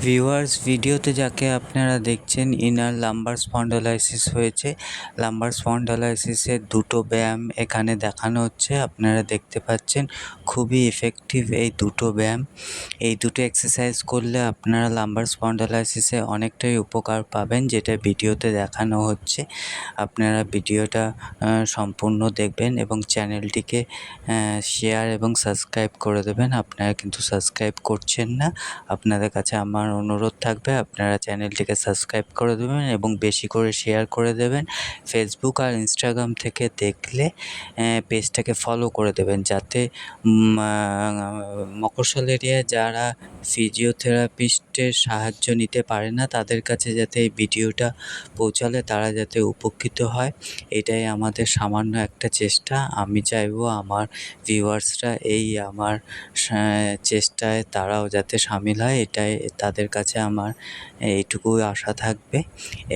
Viewers, ভিডিওতে যাকে আপনারা দেখছেন ইনার লাম্বার স্পন্ডালাইসিস হয়েছে। লাম্বার স্পন্ডালাইসিসের দুটো ব্যায়াম এখানে দেখানো হচ্ছে, আপনারা দেখতে পাচ্ছেন। খুবই ইফেক্টিভ এই দুটো ব্যায়াম। এই দুটো এক্সারসাইজ করলে আপনারা লাম্বার স্পন্ডালাইসিসে অনেকটাই উপকার পাবেন, যেটা ভিডিওতে দেখানো হচ্ছে। আপনারা ভিডিওটা সম্পূর্ণ দেখবেন এবং চ্যানেলটিকে শেয়ার এবং সাবস্ক্রাইব করে দেবেন। আপনারা কিন্তু সাবস্ক্রাইব করছেন না। আপনাদের কাছে আমার অনুরোধ থাকবে, আপনারা চ্যানেলটিকে সাবস্ক্রাইব করে দেবেন এবং বেশি করে শেয়ার করে দেবেন। ফেসবুক আর ইনস্টাগ্রাম থেকে দেখলে পেজটাকে ফলো করে দেবেন, যাতে মফস্বল এরিয়ায় যারা ফিজিওথেরাপিস্টের সাহায্য নিতে পারে না, তাদের কাছে যাতে এই ভিডিওটা পৌঁছালে তারা যাতে উপকৃত হয়, এটাই আমাদের সামান্য একটা চেষ্টা। আমি চাইবো আমার ভিউয়ার্সরা এই আমার চেষ্টায় তারাও যাতে সামিল হয়, এটাই তাদের কাছে আমার এইটুকুই আশা থাকবে।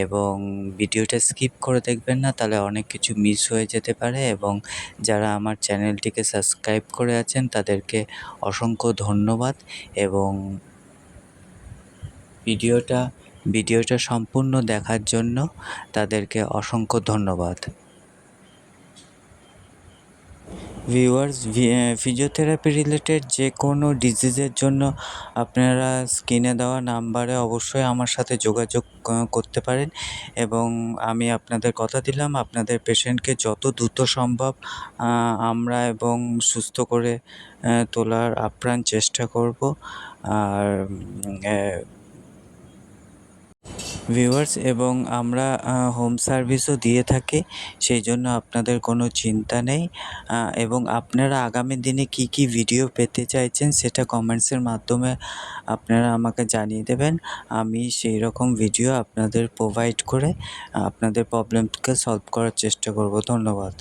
এবং ভিডিওটা স্কিপ করে দেখবেন না, তাহলে অনেক কিছু মিস হয়ে যেতে পারে। এবং যারা আমার চ্যানেলটিকে সাবস্ক্রাইব করে আছেন তাদেরকে অসংখ্য ধন্যবাদ। এবং ভিডিওটা সম্পূর্ণ দেখার জন্য তাদেরকে অসংখ্য ধন্যবাদ। ভিউয়ার্স, ফিজিওথেরাপি রিলেটেড যে কোনো ডিজিজের জন্য আপনারা স্ক্রিনে দেওয়া নাম্বারে অবশ্যই আমার সাথে যোগাযোগ করতে পারেন। এবং আমি আপনাদের কথা দিলাম, আপনাদের পেশেন্টকে যত দ্রুত সম্ভব আমরা এবং সুস্থ করে তোলার আপ্রাণ চেষ্টা করব। আর ভিউয়ার্স, এবং আমরা হোম সার্ভিসও দিয়ে থাকি, সেই জন্য আপনাদের কোনো চিন্তা নেই। এবং আপনারা আগামী দিনে কি কি ভিডিও পেতে চাইছেন সেটা কমেন্টসের মাধ্যমে আপনারা আমাকে জানিয়ে দেবেন। আমি সেই রকম ভিডিও আপনাদের প্রোভাইড করে আপনাদের প্রবলেমকে সলভ করার চেষ্টা করব। ধন্যবাদ।